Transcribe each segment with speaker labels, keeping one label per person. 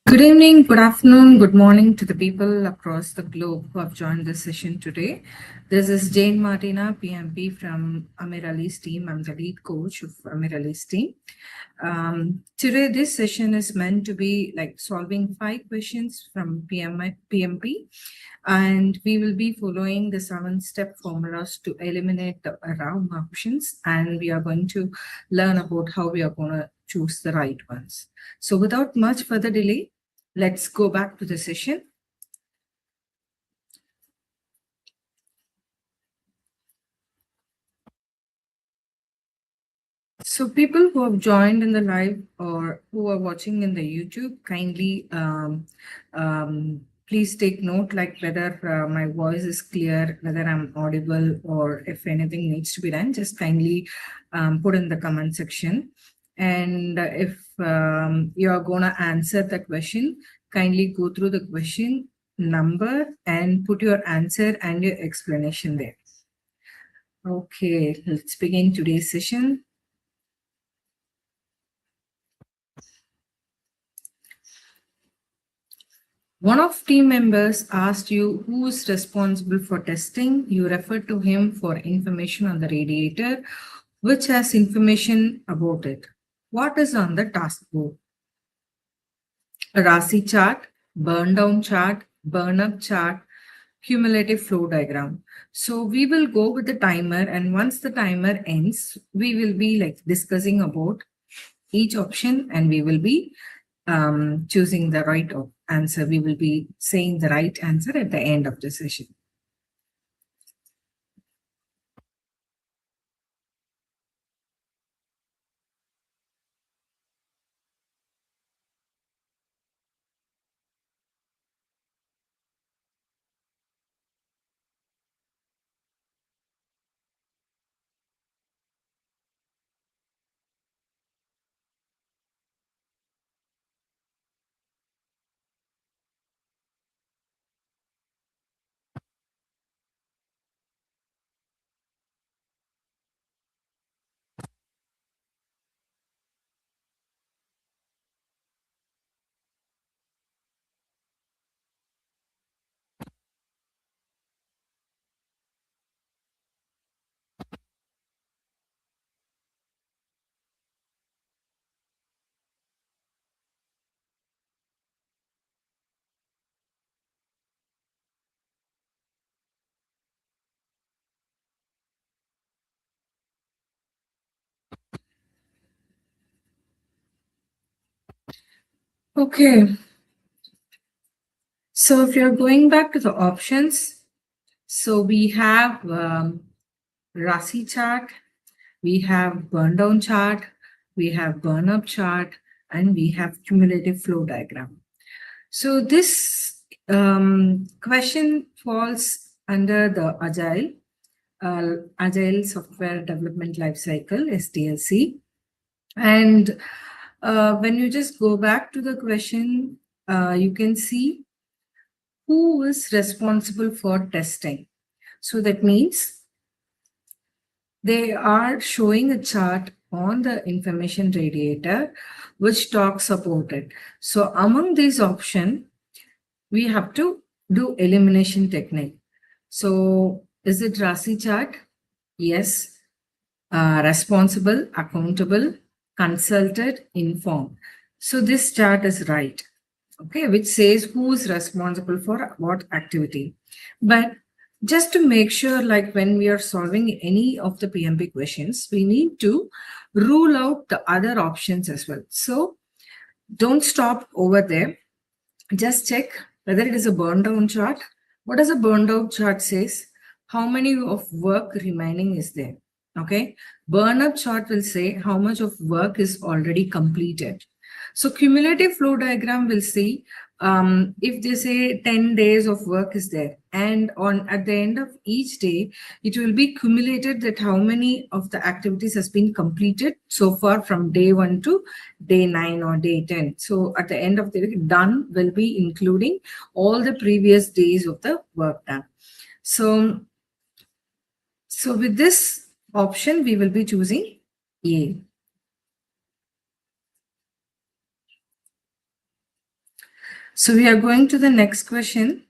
Speaker 1: Good evening, good afternoon, good morning to the people across the globe who have joined this session today. This is Jane Martina, PMP from Amir Ali's team. I'm the lead coach of Amir Ali's team. Today, this session is meant to be like solving 5 questions from PMP, and we will be following the 7-step formulas to eliminate the wrong options, and we are going to learn about how we are going to choose the right ones. So without much further delay, let's go back to the session. So people who have joined in the live or who are watching in the YouTube, kindly please take note like whether my voice is clear, whether I'm audible, or if anything needs to be done, just kindly put in the comment section. And if you are going to answer the question, kindly go through the question number and put your answer and your explanation there. Okay, let's begin today's session. One of team members asked you who is responsible for testing. You refer to him for information on the radiator, which has information about it. What is on the task board? A RASI chart, burn down chart, burn up chart, cumulative flow diagram. So we will go with the timer, and once the timer ends, we will be like discussing about each option, and we will be choosing the right answer. We will be saying the right answer at the end of the session. Okay. So if you're going back to the options, so we have RASI chart, we have burn down chart, we have burn up chart, and we have cumulative flow diagram. So this question falls under the Agile Software Development Lifecycle, SDLC. And when you just go back to the question, you can see who is responsible for testing. So that means they are showing a chart on the information radiator which talks about it. So among these options, we have to do elimination technique. So is it RASI chart? Yes. Responsible, accountable, consulted, informed. So this chart is right. Okay, which says who is responsible for what activity. But just to make sure, like when we are solving any of the PMP questions, we need to rule out the other options as well. So don't stop over there. Just check whether it is a burn down chart. What does a burn down chart says? How many of work remaining is there? Okay. Burn up chart will say how much of work is already completed. So cumulative flow diagram will see if they say 10 days of work is there, and at the end of each day, it will be cumulated that how many of the activities has been completed so far from day 1 to day 9 or day 10. So at the end of the week, done will be including all the previous days of the work done. So with this option, we will be choosing A. So we are going to the next question.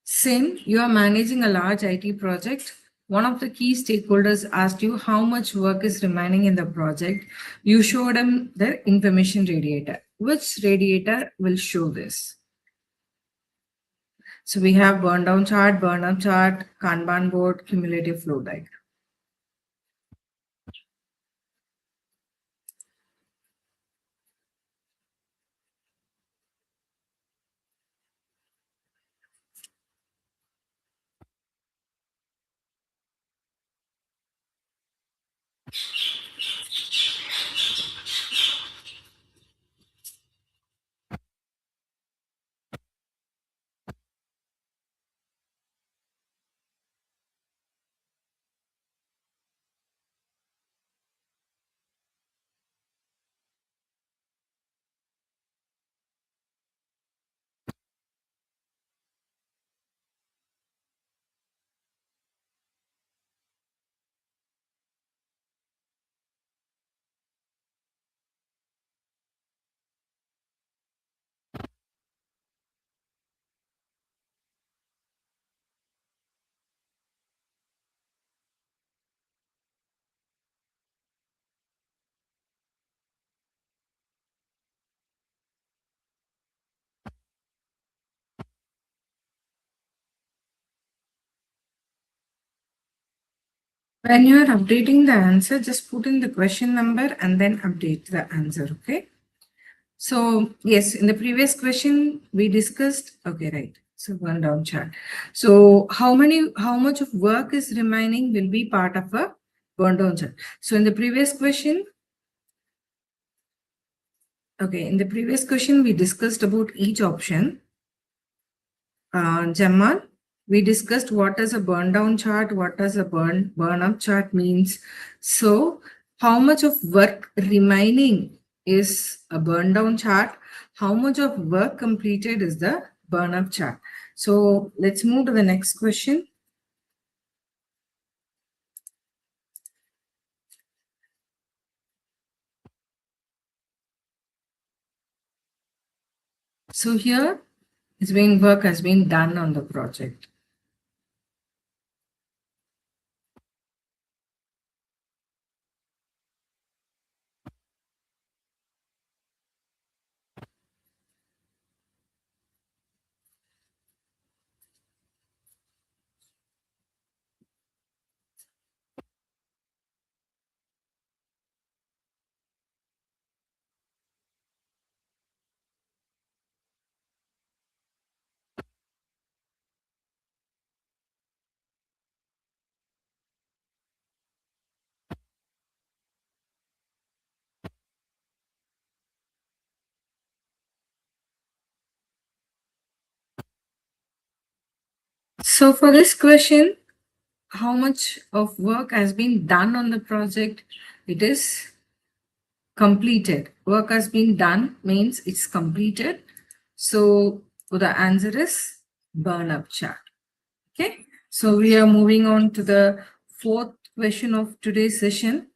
Speaker 1: Same, you are managing a large IT project. One of the key stakeholders asked you how much work is remaining in the project. You showed them the information radiator. Which radiator will show this? So we have burn down chart, burn up chart, Kanban board, cumulative flow diagram. When you are updating the answer, just put in the question number and then update the answer, okay? So yes, in the previous question we discussed, okay, right. So burn down chart. So how much of work is remaining will be part of a burn down chart. So in the previous question, okay, in the previous question we discussed about each option. Jamal, we discussed what is a burn down chart, what does a burn up chart means. So how much of work remaining is a burn down chart, how much of work completed is the burn up chart. So let's move to the next question. So here work has been done on the project. So for this question, how much of work has been done on the project? It is completed. Work has been done means it's completed. So the answer is burn up chart. Okay. So we are moving on to the fourth question of today's session.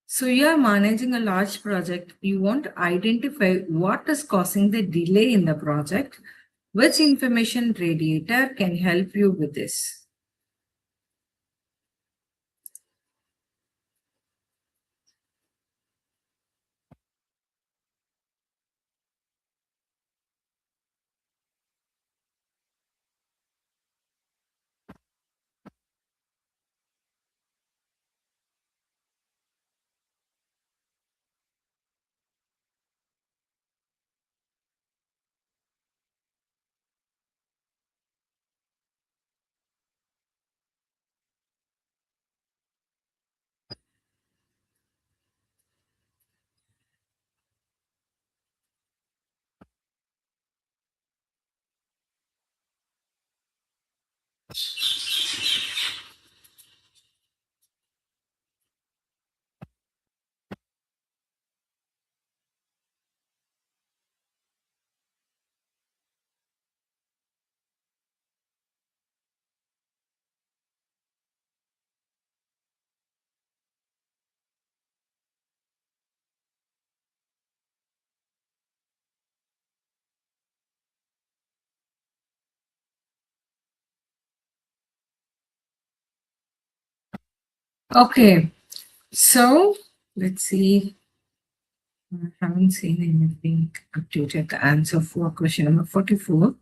Speaker 1: So you are managing a large project. You want to identify what is causing the delay in the project. Which information radiator can help you with this? Okay, so let's see. I haven't seen anything updated. The answer for question number 44.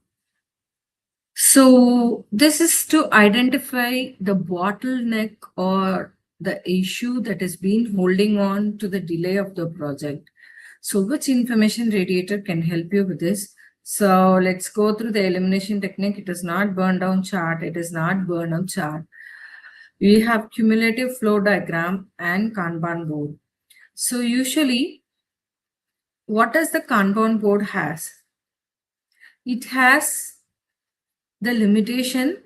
Speaker 1: So this is to identify the bottleneck or the issue that has been holding on to the delay of the project. So which information radiator can help you with this? So let's go through the elimination technique. It is not burn down chart. It is not burn up chart. We have cumulative flow diagram and Kanban board. So usually what does the Kanban board has? It has the limitation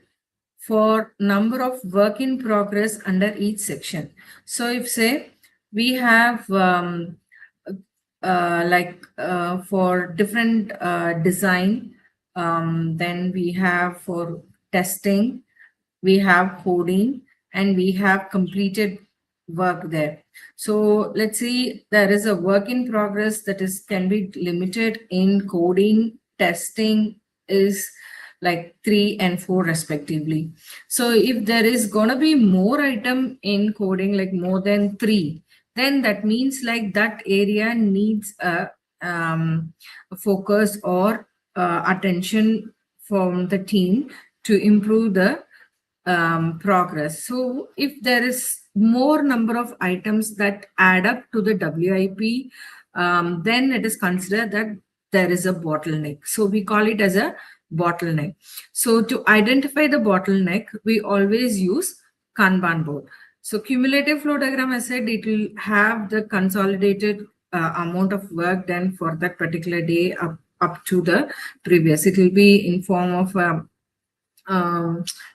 Speaker 1: for number of work in progress under each section. So if say we have for different design, then we have for testing, we have coding, and we have completed work there. So let's see, there is a work in progress that is can be limited in coding, testing is like 3 and 4 respectively. So if there is gonna be more item in coding, like more than 3, then that means like that area needs a focus or attention from the team to improve the progress. So if there is more number of items that add up to the WIP, then it is considered that there is a bottleneck. So we call it as a bottleneck. So to identify the bottleneck, we always use Kanban board. So cumulative flow diagram, I said, it will have the consolidated amount of work done for that particular day up to the previous. It will be in form of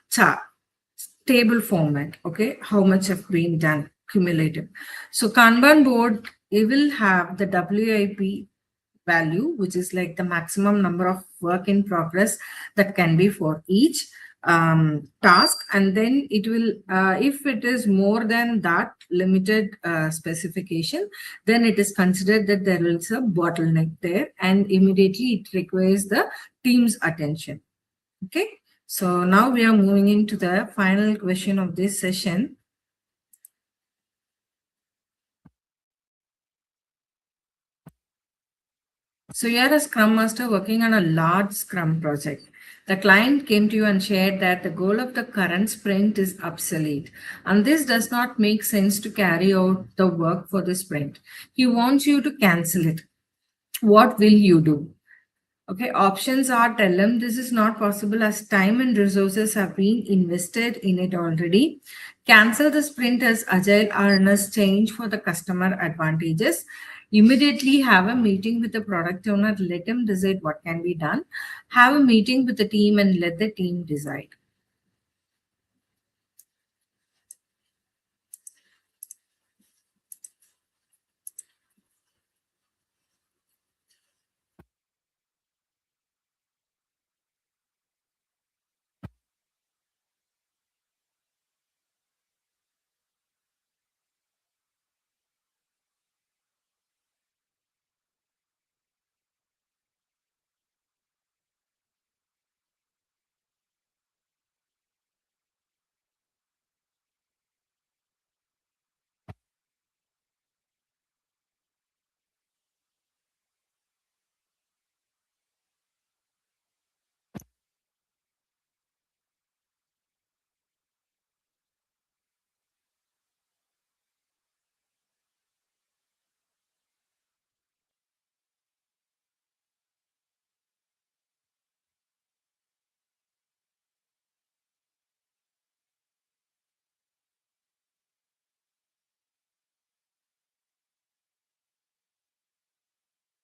Speaker 1: chart, table format. Okay, how much have been done cumulative. So Kanban board, it will have the WIP value, which is like the maximum number of work in progress that can be for each task, and then it will if it is more than that limited specification, then it is considered that there is a bottleneck there, and immediately it requires the team's attention. Okay, so now we are moving into the final question of this session. So you are a Scrum Master working on a large Scrum project. The client came to you and shared that the goal of the current sprint is obsolete, and this does not make sense to carry out the work for the sprint. He wants you to cancel it. What will you do? Okay, options are: tell them this is not possible as time and resources have been invested in it already. Cancel the sprint as agile earnest change for the customer advantages. Immediately have a meeting with the product owner, let him decide what can be done. Have a meeting with the team and let the team decide.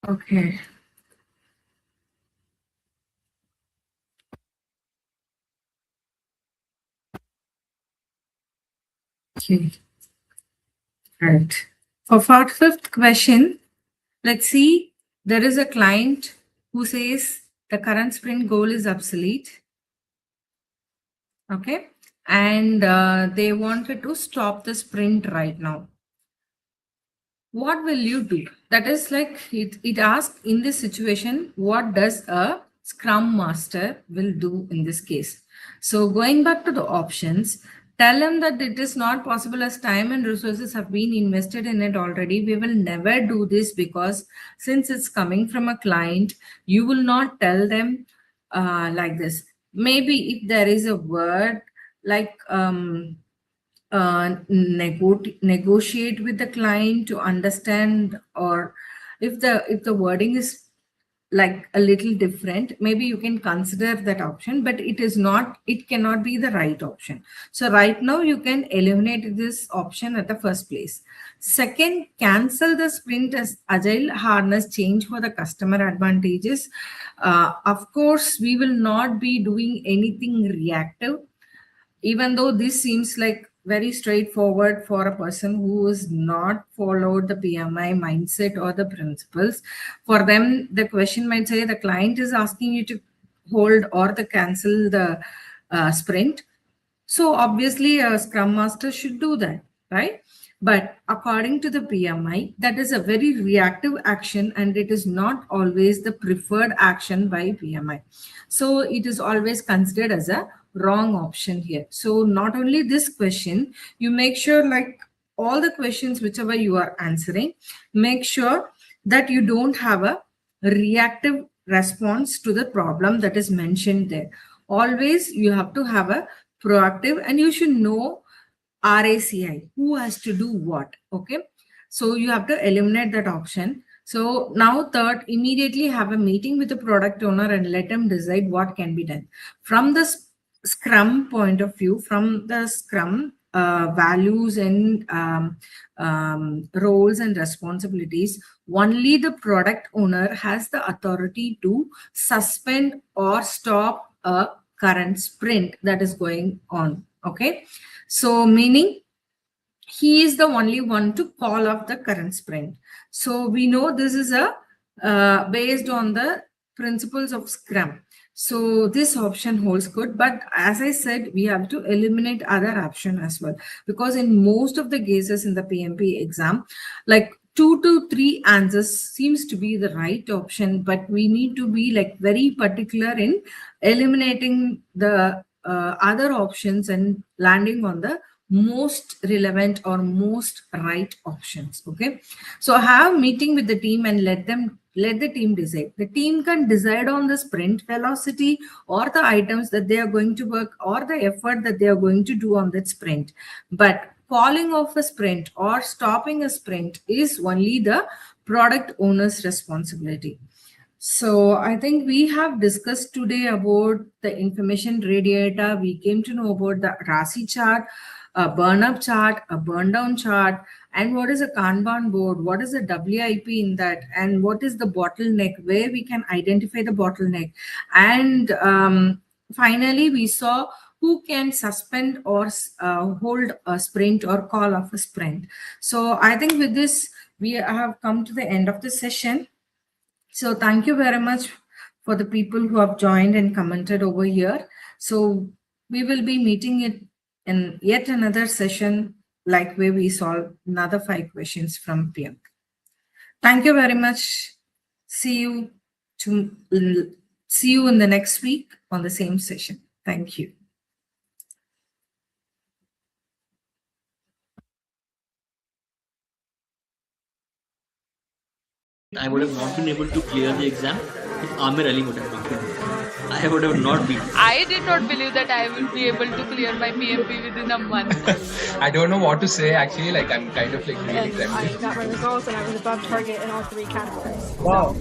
Speaker 1: Okay. Okay. Right. For fifth question, let's see. There is a client who says the current sprint goal is obsolete. Okay. And they wanted to stop the sprint right now. What will you do? That is like it asks in this situation, what does a Scrum Master will do in this case? So going back to the options, Tell them that it is not possible as time and resources have been invested in it already. We will never do this because since it's coming from a client, you will not tell them like this. Maybe if there is a word like negotiate with the client to understand, or if the wording is like a little different, maybe you can consider that option, but it cannot be the right option. So right now you can eliminate this option at the first place. Second, cancel the sprint as agile harness change for the customer advantages. Of course, we will not be doing anything reactive, even though this seems like very straightforward for a person who has not followed the PMI mindset or the principles. For them, the question might say the client is asking you to hold or to cancel the sprint. So obviously a Scrum Master should do that, right? But according to the PMI, that is a very reactive action and it is not always the preferred action by PMI. So it is always considered as a wrong option here. So not only this question, you make sure like all the questions whichever you are answering, make sure that you don't have a reactive response to the problem that is mentioned there. Always you have to have a proactive, and you should know RACI, who has to do what. Okay, so you have to eliminate that option. So now third, immediately have a meeting with the product owner and let them decide what can be done. From the Scrum point of view, from the Scrum values and roles and responsibilities, only the product owner has the authority to suspend or stop a current sprint that is going on. Okay, so meaning he is the only one to call off the current sprint. So we know this is a based on the principles of Scrum. So this option holds good, but as I said, we have to eliminate other option as well, because in most of the cases in the PMP exam, like 2 to 3 answers seems to be the right option, but we need to be like very particular in eliminating the other options and landing on the most relevant or most right options. Okay, so have meeting with the team and let the team decide. The team can decide on the sprint velocity or the items that they are going to work or the effort that they are going to do on that sprint, but calling off a sprint or stopping a sprint is only the product owner's responsibility. So I think we have discussed today about the information radiator. We came to know about the RASI chart, a burn up chart, a burn down chart, and what is a Kanban board, what is a WIP in that, and what is the bottleneck, where we can identify the bottleneck. And finally, we saw who can suspend or hold a sprint or call off a sprint. So I think with this, we have come to the end of the session. So thank you very much for the people who have joined and commented over here. So we will be meeting it in yet another session, like where we solve another 5 questions from PMP. Thank you very much. See you in the next week on the same session. Thank you.
Speaker 2: I would have not been able to clear the exam if Amir Ali would have not been there. I would have not been.
Speaker 3: I did not believe that I will be able to clear my PMP within a month.
Speaker 4: I don't know what to say actually, like I'm kind of like really
Speaker 5: I got my results and I was above target in all 3 categories.
Speaker 4: Wow.
Speaker 5: So